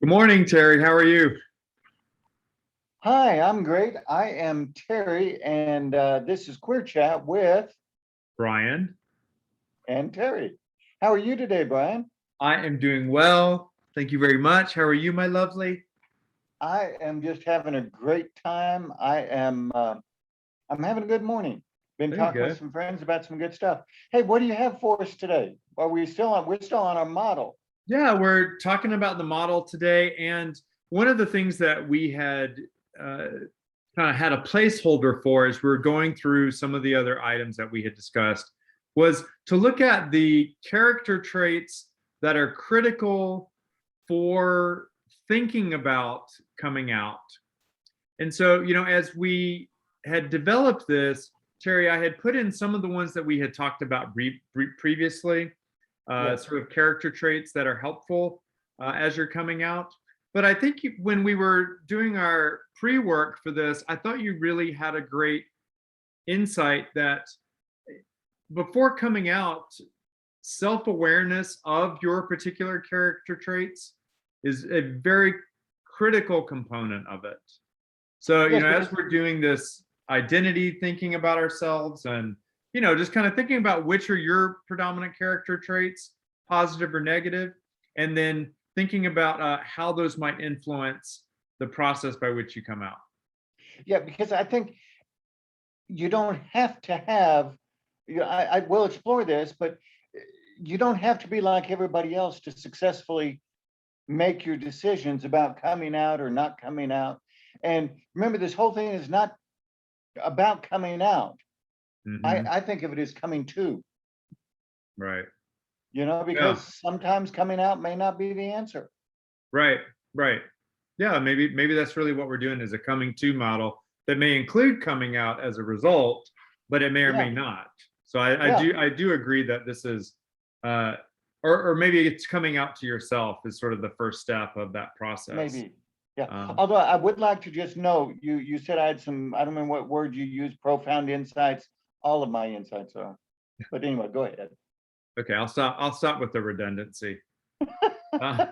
Good morning, Terry. How are you? Hi, I'm great. I am Terry, and this is Queer Chat with Brian. and Terry. How are you today, Brian? I am doing well. Thank you very much. How are you, my lovely? I am just having a great time. I'm having a good morning. Been There you talking with go. some friends about some good stuff. Hey, what do you have for us today? Are we still on? We're still on our model. Yeah, we're talking about the model today. And one of the things that we had uh, kind of had a placeholder for as we are going through some of the other items that we had discussed was to look at the character traits that are critical for thinking about coming out. And so, as we had developed this, Terry, I had put in some of the ones that we had talked about previously, Yes. sort of character traits that are helpful as you're coming out. But I think when we were doing our pre work for this, I thought you really had a great insight that before coming out, self awareness of your particular character traits is a very critical component of it. So, Yes, as because we're doing this identity thinking about ourselves and, just kind of thinking about which are your predominant character traits, positive or negative, and then thinking about how those might influence the process by which you come out. yeah, because I think you don't have to have. I will explore this, but you don't have to be like everybody else to successfully make your decisions about coming out or not coming out. And remember, this whole thing is not about coming out. Hmm. I think of it as coming to, Right. because Yeah. sometimes coming out may not be the answer. Right. Right. Yeah. Maybe that's really what we're doing is a coming to model that may include coming out as a result, but it may or may Yeah, not. So I yeah, do agree that this is uh or maybe it's coming out to yourself is sort of the first step of that process. maybe. Yeah. Um, Although I would like to just know, you said I had some, I don't remember what word you used, profound insights. All of my insights are. But anyway, go ahead. okay, I'll stop with the redundancy. Uh,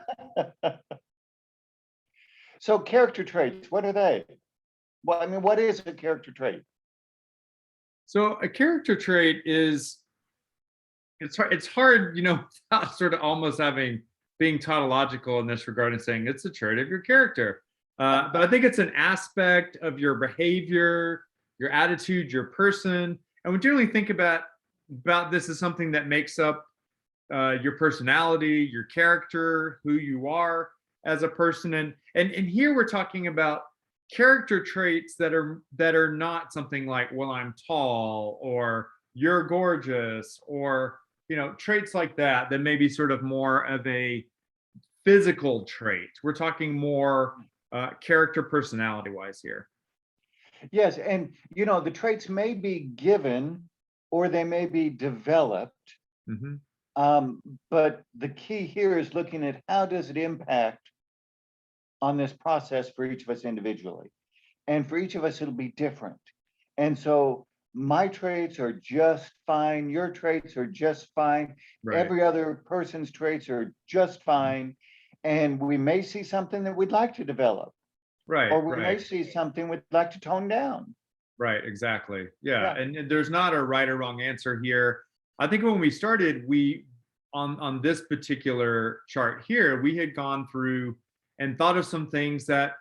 So character traits, what are they? Well, I mean, what is a character trait? so a character trait is it's hard, without sort of almost having being tautological in this regard and saying it's a trait of your character. But I think it's an aspect of your behavior, your attitude, your person, and we generally think about this as something that makes up your personality, your character, who you are as a person, and here we're talking about character traits that are not something like, well, I'm tall or you're gorgeous or traits like that may be sort of more of a physical trait. We're talking more character personality wise here. Yes, and the traits may be given or they may be developed. Hmm. Um, but the key here is looking at how does it impact on this process for each of us individually. And for each of us, it'll be different. And so my traits are just fine. Your traits are just fine. Right. Every other person's traits are just fine. And we may see something that we'd like to develop, Right. or we may Right. see something we'd like to tone down. Right, exactly. Yeah, Yeah. and there's not a right or wrong answer here. I think when we started, we on this particular chart here, we had gone through and thought of some things that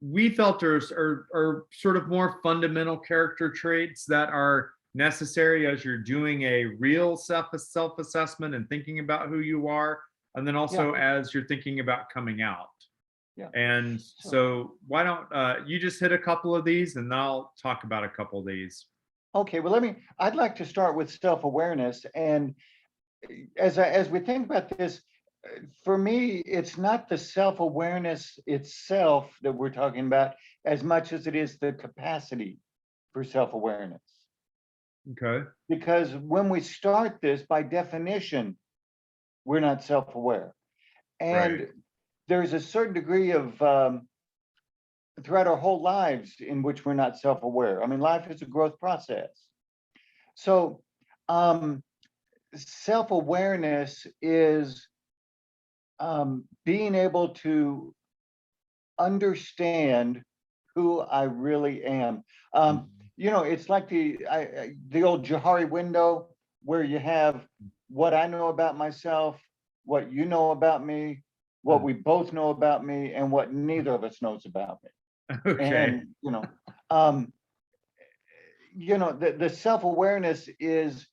we felt are sort of more fundamental character traits that are necessary as you're doing a real self assessment and thinking about who you are, and then Yeah. also as you're thinking about coming out. Yeah. And So, so, why don't you just hit a couple of these, and I'll talk about a couple of these. okay. Well, I'd like to start with self-awareness. And as we think about this, for me, it's not the self-awareness itself that we're talking about as much as it is the capacity for self-awareness. Okay. Because when we start this, by definition, we're not self-aware. Right. And there's a certain degree of throughout our whole lives in which we're not self-aware. I mean, life is a growth process. So um, self-awareness is being able to understand who I really am. It's like the old Johari window where you have what I know about myself, what you know about me, what we both know about me, and what neither of us knows about me. Okay. And um, the self-awareness is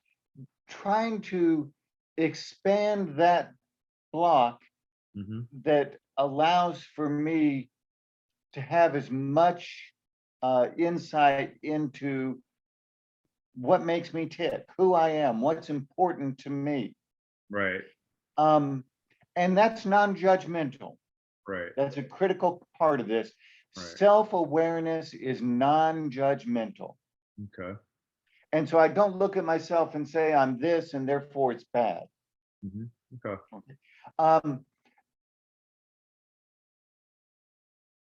trying to expand that block Hmm. that allows for me to have as much insight into what makes me tick, who I am, what's important to me. Right. Um, and that's non-judgmental. Right. That's a critical part of this. Right. Self-awareness is non-judgmental. Okay. And so I don't look at myself and say I'm this and therefore it's bad. Hmm. Okay. Okay. Um,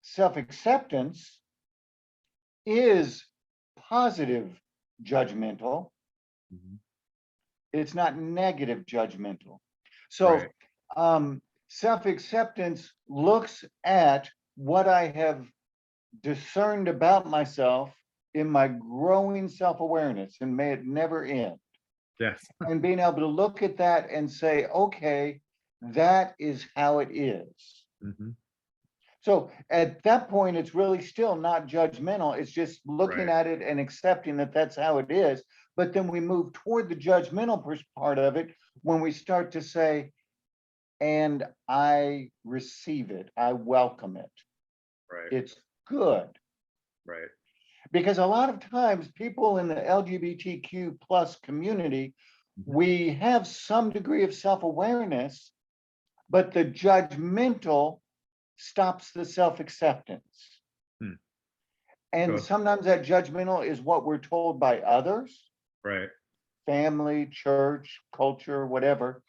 self-acceptance is positive judgmental. Hmm. It's not negative judgmental. So Right. self-acceptance looks at what I have discerned about myself in my growing self-awareness, and may it never end. Yes. And being able to look at that and say, okay, that is how it is. Hmm. So at that point, it's really still not judgmental. It's just looking Right. at it and accepting that that's how it is. But then we move toward the judgmental part of it when we start to say, and I receive it, I welcome it. Right. It's good. Right. Because a lot of times people in the LGBTQ plus community, Mhm. we have some degree of self-awareness, but the judgmental stops the self-acceptance. Hmm. And Okay. sometimes that judgmental is what we're told by others, Right. family, church, culture, whatever.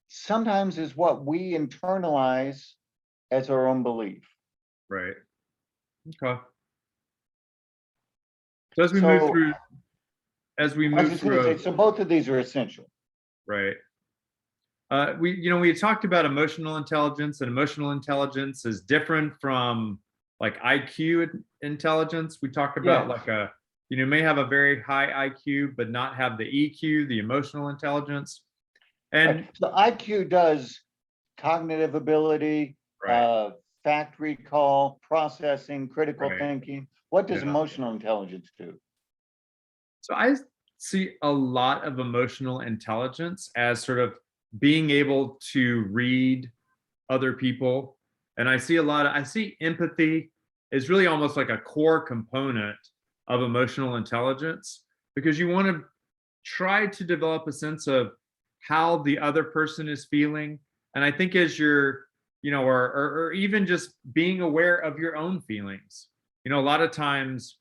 Sometimes is what we internalize as our own belief. Right. Okay. So So as we I was move just going to say, through, so both of these are essential. right. We had talked about emotional intelligence, and emotional intelligence is different from like IQ intelligence. We talked about Yes. like may have a very high IQ, but not have the EQ, the emotional intelligence. Right. And So IQ does cognitive ability, right, fact recall, processing, critical right. thinking. What does Yeah. emotional intelligence do? So I see a lot of emotional intelligence as sort of being able to read other people. And I see empathy is really almost like a core component of emotional intelligence, because you want to try to develop a sense of how the other person is feeling. And I think as you're, or even just being aware of your own feelings, a lot of times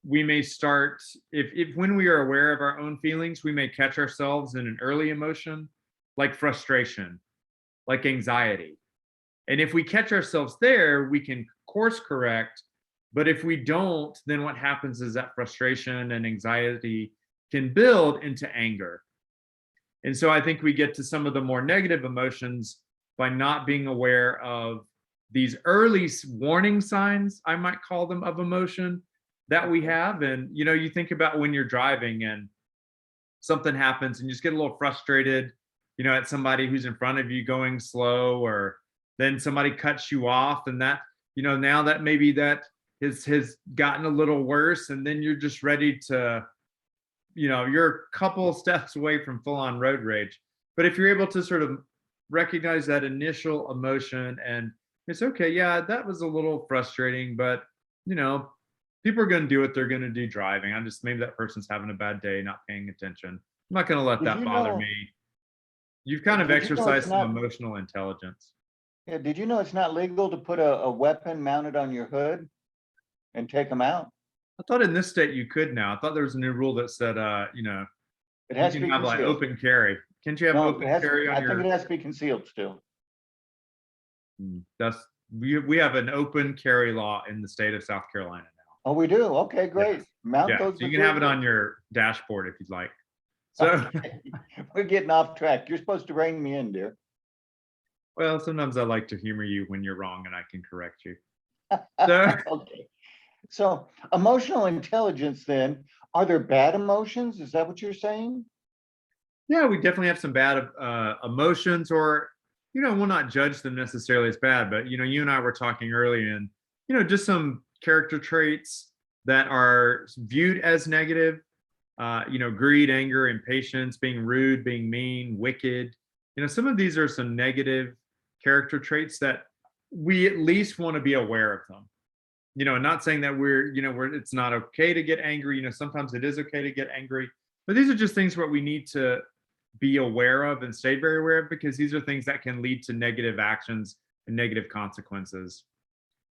we may start, if when we are aware of our own feelings, we may catch ourselves in an early emotion like frustration, like anxiety. And if we catch ourselves there, we can course correct. But if we don't, then what happens is that frustration and anxiety can build into anger. And so I think we get to some of the more negative emotions by not being aware of these early warning signs, I might call them, of emotion that we have. And, you think about when you're driving and something happens and you just get a little frustrated, at somebody who's in front of you going slow, or then somebody cuts you off, and that, now that maybe that has gotten a little worse, and then you're just ready to, you're a couple steps away from full on road rage. But if you're able to sort of recognize that initial emotion, and it's okay, yeah, that was a little frustrating, but you know, people are going to do what they're going to do driving. I'm just, maybe that person's having a bad day, not paying attention. I'm not going to let Did that you bother me. know? You've kind of Did you know it's exercised some not? emotional intelligence. Yeah, did you know it's not legal to put a weapon mounted on your hood and take them out? I thought in this state you could now. I thought there was a new rule that said, It you has to can be have like concealed. open carry. Can't you have No, it open has. carry on I think your? it has to be concealed still. That's we have an open carry law in the state of South Carolina now. Oh, we do. Okay, great. Yes. Mount Yeah. those So you can have it before. on your dashboard if you'd like. So Okay, we're getting off track. You're supposed to rein me in, dear. Well, sometimes I like to humor you when you're wrong and I can correct you. So Okay. So emotional intelligence then, are there bad emotions? Is that what you're saying? yeah, we definitely have some bad emotions, or we'll not judge them necessarily as bad, but you and I were talking earlier, and just some character traits that are viewed as negative. Greed, anger, impatience, being rude, being mean, wicked. Some of these are some negative character traits that we at least want to be aware of them. Not saying that it's not okay to get angry. Sometimes it is okay to get angry, but these are just things what we need to be aware of and stay very aware of, because these are things that can lead to negative actions and negative consequences.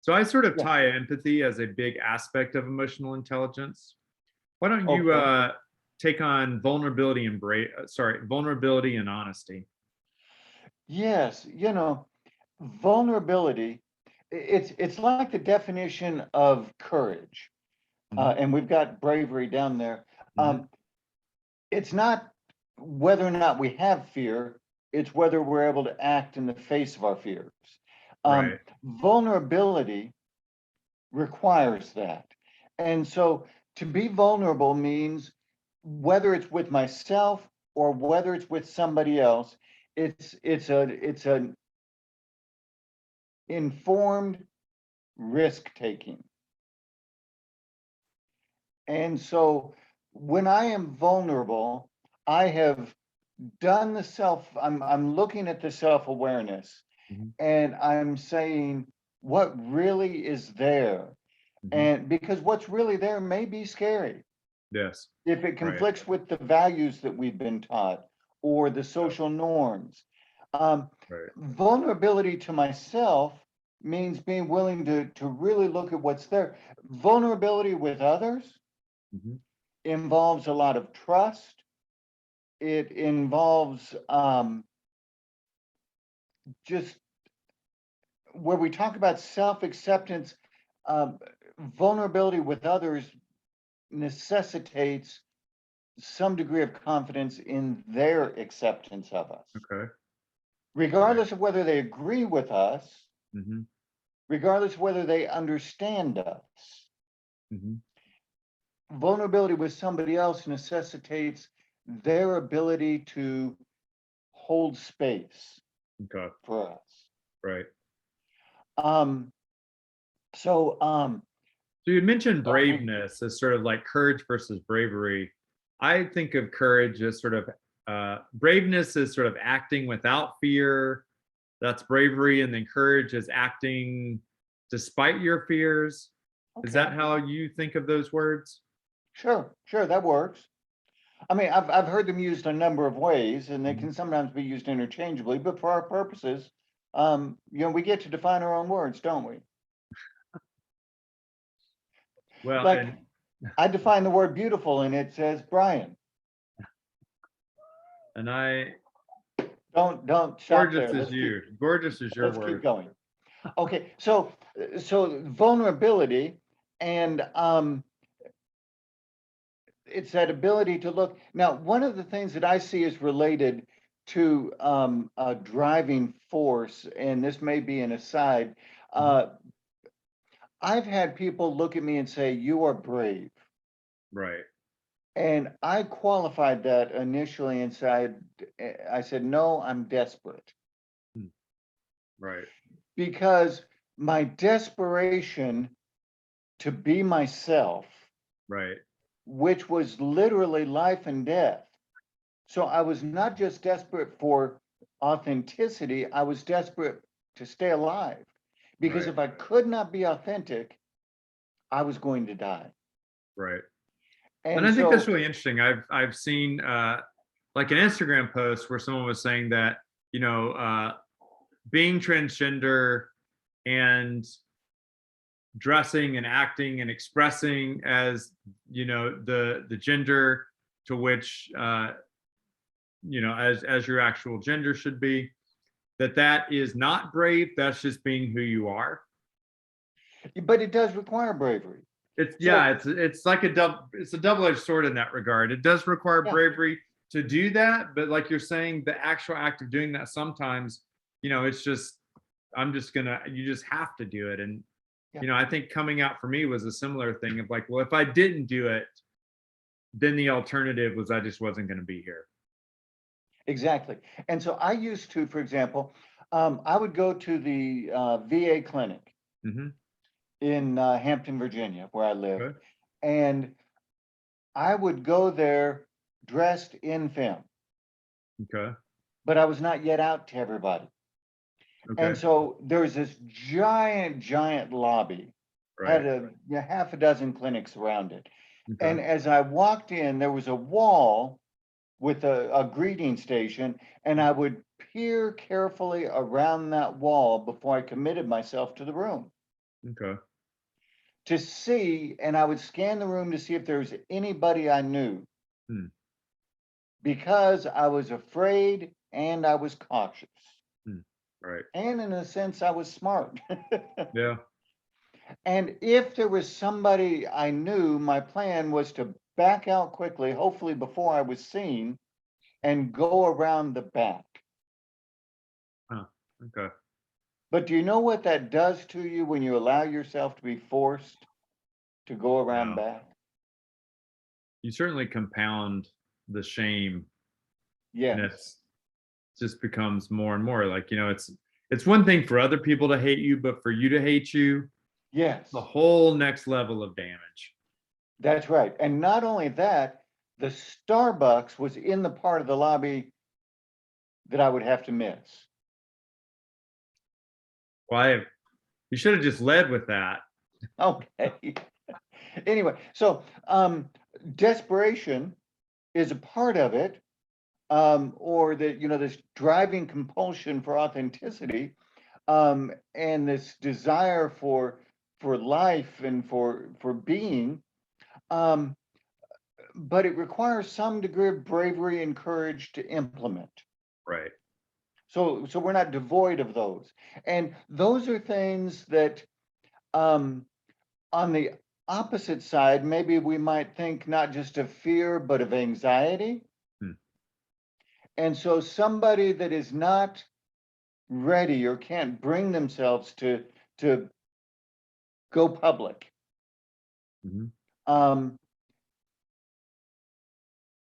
So I sort of Yeah. tie empathy as a big aspect of emotional intelligence. Why don't you Okay. take on vulnerability and vulnerability and honesty? Yes, vulnerability, it's like the definition of courage. Hmm. And we've got bravery down there. Hmm. It's not whether or not we have fear, it's whether we're able to act in the face of our fears. Right. Vulnerability requires that. And so to be vulnerable means whether it's with myself or whether it's with somebody else, it's an informed risk taking. And so when I am vulnerable, I have done the I'm looking at the self-awareness Hmm. and I'm saying what really is there. Hmm. And because what's really there may be scary Yes. if it Right. conflicts with the values that we've been taught or the Yeah. social norms. Um, Right. Vulnerability to myself means being willing to really look at what's there. Vulnerability with others Hmm. involves a lot of trust. It involves just where we talk about self-acceptance, um, vulnerability with others necessitates some degree of confidence in their acceptance of us, Okay. Right. regardless of whether they agree with us, Hmm. regardless of whether they understand us. Hmm. Vulnerability with somebody else necessitates their ability to hold space Okay. for us. Right. Um, so So you mentioned go ahead. braveness as sort of like courage versus bravery. I think of courage as sort of braveness is sort of acting without fear. That's bravery, and then courage is acting despite your fears. Is Okay, that how you think of those words? sure, that works. I mean, I've heard them used a number of ways, and they Mhm. can sometimes be used interchangeably, but for our purposes, we get to define our own words, don't we? Well, Like and I define the word beautiful and it says Brian. and I Don't stop gorgeous there. is you. Gorgeous is your Let's keep word. going. Okay, so vulnerability and it's that ability to look. Now, one of the things that I see is related to a driving force, and this may be an aside. Mhm. Uh, I've had people look at me and say, "You are brave." Right. And I qualified that initially and said, I said, "No, I'm desperate." Hmm. Right. Because my desperation to be myself, Right. which was literally life and death. So I was not just desperate for authenticity, I was desperate to stay alive. Because Right. if I could not be authentic, I was going to die. Right. And And I think that's so, really interesting. I've seen like an Instagram post where someone was saying that being transgender and dressing and acting and expressing as the gender to which as your actual gender should be, that is not brave. That's just being who you are. but it does require bravery. It's So, yeah, it's like a double-edged sword in that regard. It does require yeah, bravery to do that, but like you're saying, the actual act of doing that sometimes, it's just, you just have to do it. And, Yeah. I think coming out for me was a similar thing of like, well, if I didn't do it, then the alternative was I just wasn't going to be here. Exactly. And so I used to, for example, I would go to the VA clinic Hmm. in Hampton, Virginia, where I live, Okay. and I would go there dressed in film, Okay. but I was not yet out to everybody. Okay. And so there was this giant, giant lobby, Right. had half a dozen clinics around it. Okay. And as I walked in, there was a wall with a greeting station, and I would peer carefully around that wall before I committed myself to the room Okay. to see, and I would scan the room to see if there was anybody I knew Hmm. because I was afraid and I was cautious. Hmm. Right. And in a sense, I was smart. Yeah. And if there was somebody I knew, my plan was to back out quickly, hopefully before I was seen, and go around the back. Huh. Okay. But do you know what that does to you when you allow yourself to be forced to go around Wow. back? You certainly compound the shame, and Yes, it's just becomes more and more like, it's one thing for other people to hate you, but for you to hate you, yes, the whole next level of damage. that's right. And not only that, the Starbucks was in the part of the lobby that I would have to miss. Why? You should have just led with that. Okay. Anyway, so desperation is a part of it, or that, this driving compulsion for authenticity, and this desire for life and for being, um, but it requires some degree of bravery and courage to implement. Right. So we're not devoid of those, and those are things that, um, on the opposite side, maybe we might think not just of fear but of anxiety. Hmm. And so somebody that is not ready or can't bring themselves to go public, Mhm. um,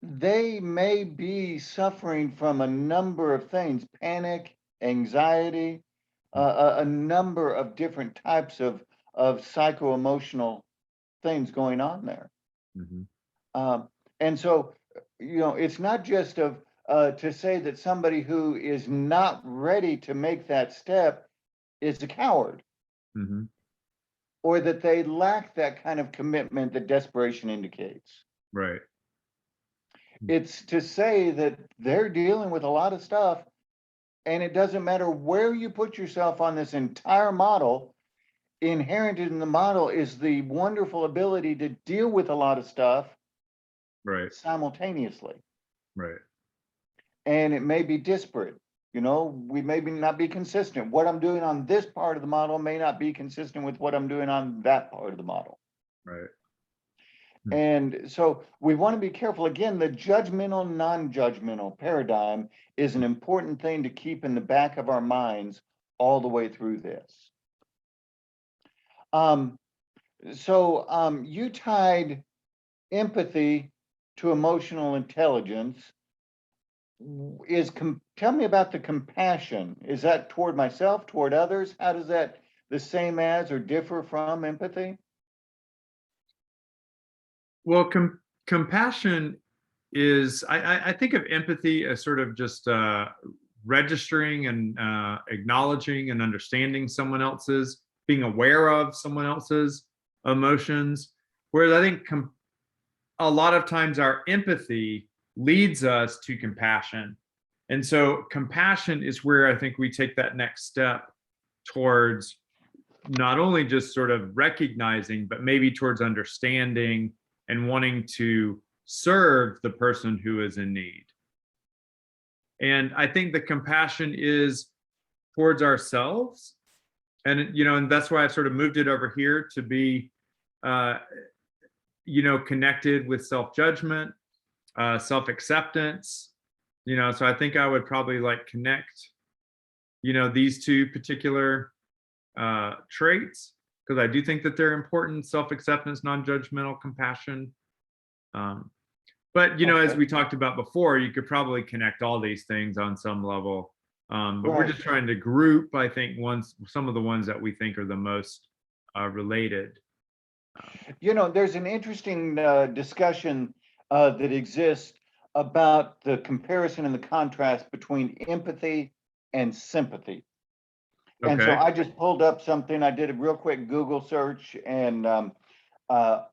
they may be suffering from a number of things: panic, anxiety, Mm. a number of different types of psycho-emotional things going on there. Mhm. Um, and so, it's not just of to say that somebody who is not ready to make that step is a coward, Mhm. or that they lack that kind of commitment that desperation indicates. Right. Mm. It's to say that they're dealing with a lot of stuff, and it doesn't matter where you put yourself on this entire model. Inherent in the model is the wonderful ability to deal with a lot of stuff Right. simultaneously. Right. And it may be disparate. We maybe not be consistent. What I'm doing on this part of the model may not be consistent with what I'm doing on that part of the model. Right. Hmm. And so we want to be careful. Again, the judgmental, non-judgmental paradigm is an important thing to keep in the back of our minds all the way through this. Um, so you tied empathy to emotional intelligence. Tell me about the compassion. Is that toward myself, toward others? How does that the same as or differ from empathy? Well, compassion is, I think of empathy as sort of just registering and acknowledging and understanding someone else's, being aware of someone else's emotions. Whereas I think a lot of times our empathy leads us to compassion. And so compassion is where I think we take that next step towards not only just sort of recognizing, but maybe towards understanding and wanting to serve the person who is in need. And I think the compassion is towards ourselves. And that's why I've sort of moved it over here to be, uh, connected with self judgment, self acceptance. So I think I would probably like connect these two particular traits, because I do think that they're important: self-acceptance, non-judgmental, compassion. Um, but as Okay, we talked about before, you could probably connect all these things on some level. But we're right. just trying to group, I think, some of the ones that we think are the most related. There's an interesting discussion that exists about the comparison and the contrast between empathy and sympathy. And so Okay. I just pulled up something. I did a real quick Google search, and uh,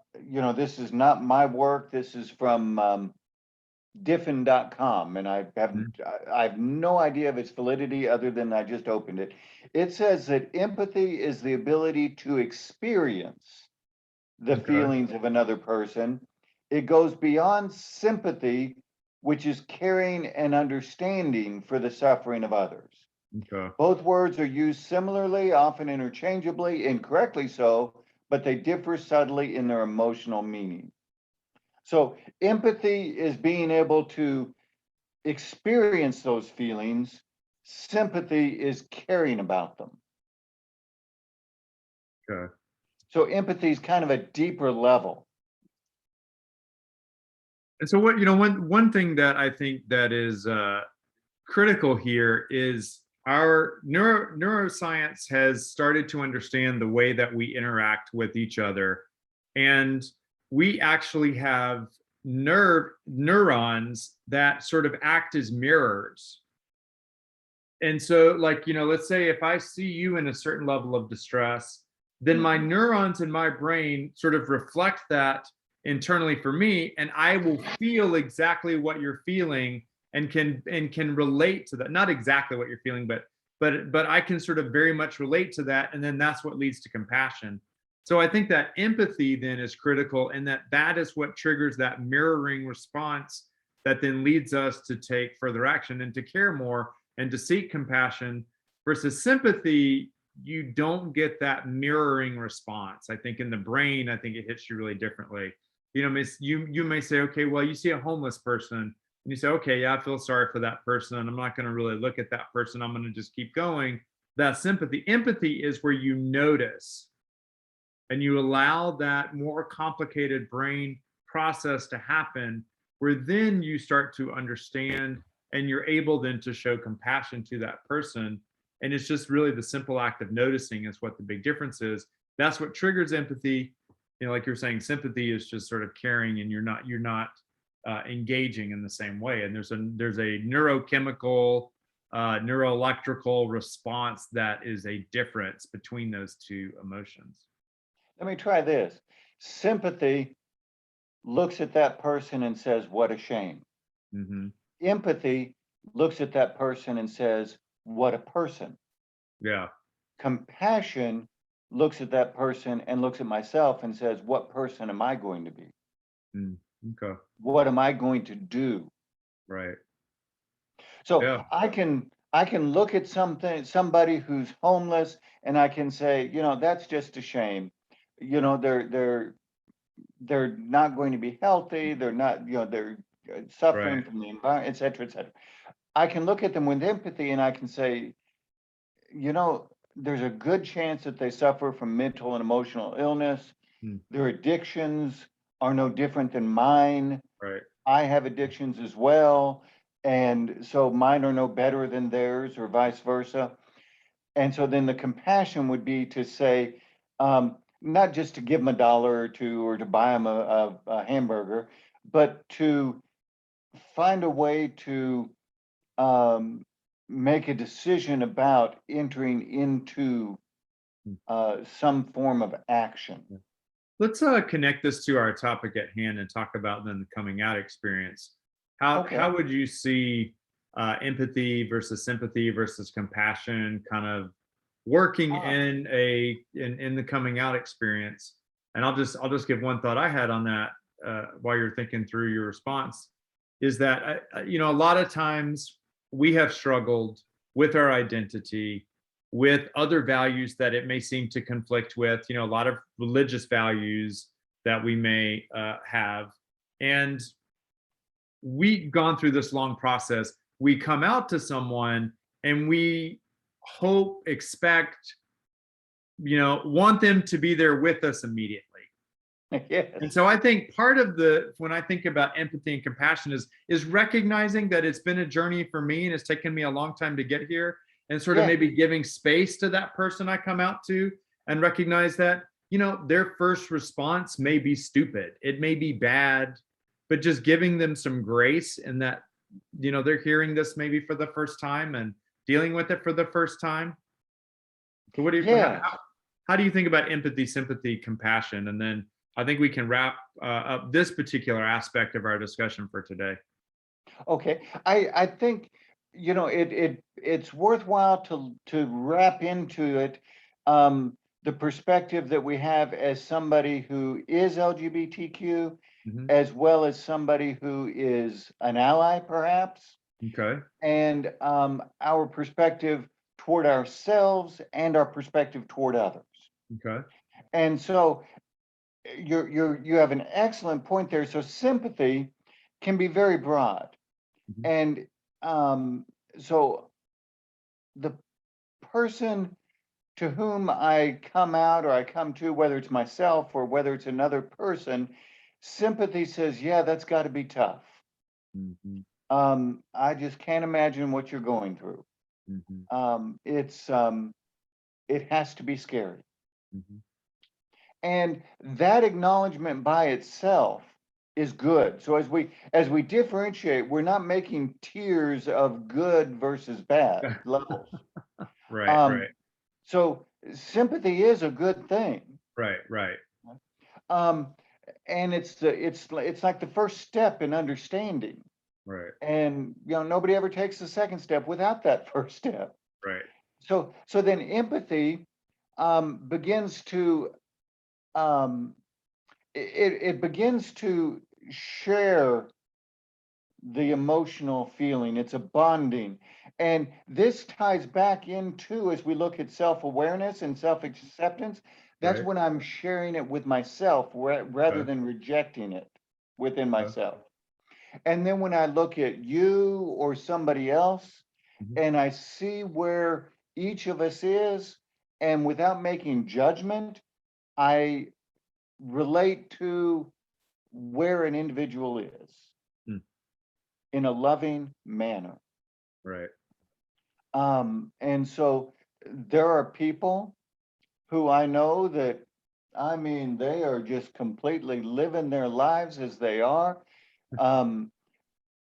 this is not my work. This is from diffin.com, and Mhm. I have no idea of its validity other than I just opened it. It says that empathy is the ability to experience the Okay. feelings of another person. It goes beyond sympathy, which is caring and understanding for the suffering of others. Okay. Both words are used similarly, often interchangeably, incorrectly so, but they differ subtly in their emotional meaning. So, empathy is being able to experience those feelings, sympathy is caring about them. Okay. So, empathy is kind of a deeper level. And so what one thing that I think that is critical here is our neuroscience has started to understand the way that we interact with each other, and we actually have neurons that sort of act as mirrors. And so, like, let's say if I see you in a certain level of distress, then my Mhm. neurons in my brain sort of reflect that internally for me, and I will feel exactly what you're feeling, and can relate to that. Not exactly what you're feeling, but I can sort of very much relate to that, and then that's what leads to compassion. So I think that empathy then is critical, and that is what triggers that mirroring response that then leads us to take further action and to care more and to seek compassion. Versus sympathy, you don't get that mirroring response. I think in the brain, I think it hits you really differently. You may say, okay, well, you see a homeless person and you say, okay, yeah, I feel sorry for that person, and I'm not going to really look at that person, I'm going to just keep going. That's sympathy. Empathy is where you notice and you allow that more complicated brain process to happen, where then you start to understand and you're able then to show compassion to that person. And it's just really the simple act of noticing is what the big difference is. That's what triggers empathy. Like you're saying, sympathy is just sort of caring, and you're not engaging in the same way. And there's a neurochemical, neuroelectrical response that is a difference between those two emotions. Let me try this. Sympathy looks at that person and says, "What a shame." Hmm. Empathy looks at that person and says, "What a person." Yeah. Compassion looks at that person and looks at myself and says, "What person am I going to be? Mm. Okay. What am I going to do?" Right. So Yeah. I can look at somebody who's homeless, and I can say, that's just a shame. They're not going to be healthy. They're not, they're Right. suffering from the environment, et cetera, et cetera. I can look at them with empathy, and I can say, there's a good chance that they suffer from mental and emotional illness. Mm. Their addictions are no different than mine. Right. I have addictions as well. And so mine are no better than theirs, or vice versa. And so then the compassion would be to say, not just to give them $1 or two or to buy them a hamburger, but to find a way to um, make a decision about entering into Mm. some form of action. Yeah. Let's connect this to our topic at hand and talk about then the coming out experience. How Okay. would you see empathy versus sympathy versus compassion kind of working Ah, in the coming out experience? And I'll just give one thought I had on that while you're thinking through your response, is that a lot of times we have struggled with our identity, with other values that it may seem to conflict with, a lot of religious values that we may have. And we've gone through this long process. We come out to someone and we hope, expect, want them to be there with us immediately. Yes. And so I think part of when I think about empathy and compassion is recognizing that it's been a journey for me and it's taken me a long time to get here, and sort of Yeah. maybe giving space to that person I come out to, and recognize that, their first response may be stupid. It may be bad, but just giving them some grace in that, they're hearing this maybe for the first time and dealing with it for the first time. So Yes. how do you think about empathy, sympathy, compassion? And then I think we can wrap up this particular aspect of our discussion for today. Okay. I think, it's worthwhile to wrap into it the perspective that we have as somebody who is LGBTQ, Mhm. as well as somebody who is an ally, perhaps, Okay. and our perspective toward ourselves and our perspective toward others. Okay. And so you have an excellent point there. So sympathy can be very broad. Mhm. And so the person to whom I come out or I come to, whether it's myself or whether it's another person, sympathy says, yeah, that's got to be tough. Mhm. I just can't imagine what you're going through. Mhm. It has to be scary. Mhm. And that acknowledgement by itself is good. So as we differentiate, we're not making tiers of good versus bad levels. Right. Um, Right. so sympathy is a good thing. Right. Right. Um, and it's like the first step in understanding. Right. And nobody ever takes the second step without that first step. Right. So then empathy begins to um, it begins to share the emotional feeling. It's a bonding. And this ties back into, as we look at self-awareness and self-acceptance, that's Right. when I'm sharing it with myself rather Okay. than rejecting it within Okay. myself. And then when I look at you or somebody else Mhm. and I see where each of us is, and without making judgment, I relate to where an individual is Mm. in a loving manner. Right. And so there are people who I know that, I mean, they are just completely living their lives as they are. Um,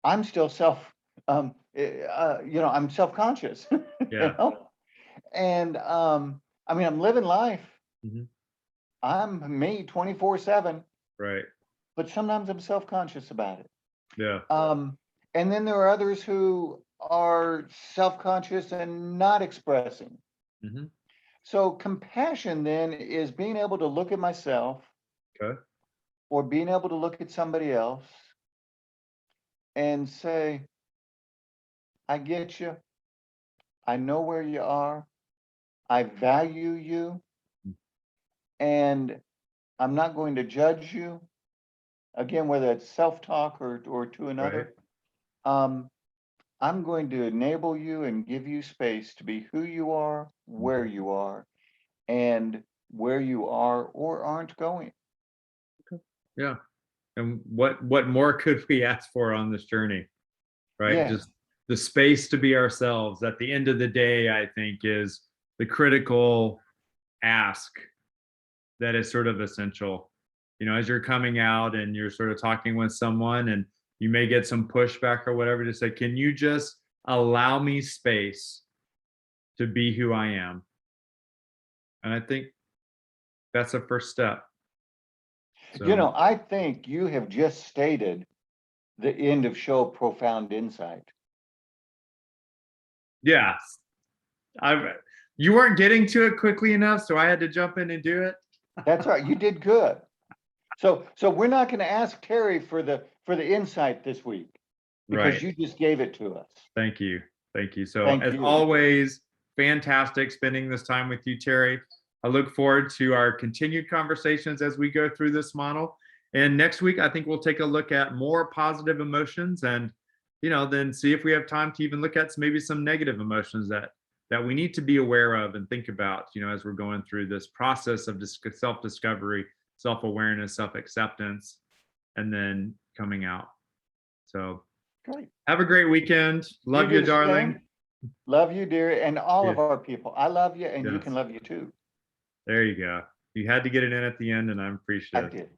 I'm still I'm self-conscious, Yeah. and I mean, I'm living life. Mhm. I'm me 24/7, Right. but sometimes I'm self-conscious about it. Yeah. And then there are others who are self-conscious and not expressing. Mhm. So compassion then is being able to look at myself Okay. or being able to look at somebody else and say, I get you. I know where you are. I value you. Mm. And I'm not going to judge you. Again, whether it's self-talk or to Right. another. Um, I'm going to enable you and give you space to be who you are, where Mhm. you are, and where you are or aren't going. Yeah. And what more could we ask for on this journey? Right? Yeah. Just the space to be ourselves at the end of the day, I think, is the critical ask that is sort of essential. As you're coming out and you're sort of talking with someone and you may get some pushback or whatever, to say, can you just allow me space to be who I am? And I think that's a first step. So, I think you have just stated the end of show Profound Insight. yeah, I you weren't getting to it quickly enough, so I had to jump in and do it. That's right. You did good. So we're not going to ask Terry for the insight this week because Right. you just gave it to us. Thank you. Thank you. So, Thank as you. always, fantastic spending this time with you, Teri. I look forward to our continued conversations as we go through this model. And next week, I think we'll take a look at more positive emotions and, then see if we have time to even look at maybe some negative emotions that that we need to be aware of and think about, as we're going through this process of self-discovery, self-awareness, self-acceptance, and then coming out. So Great. have a great weekend. Love do you, the darling. same. Love you, dear, and all Yeah. of our people. I love you, and you Yes. can love you too. There you go. You had to get it in at the end, and I'm I appreciative. did.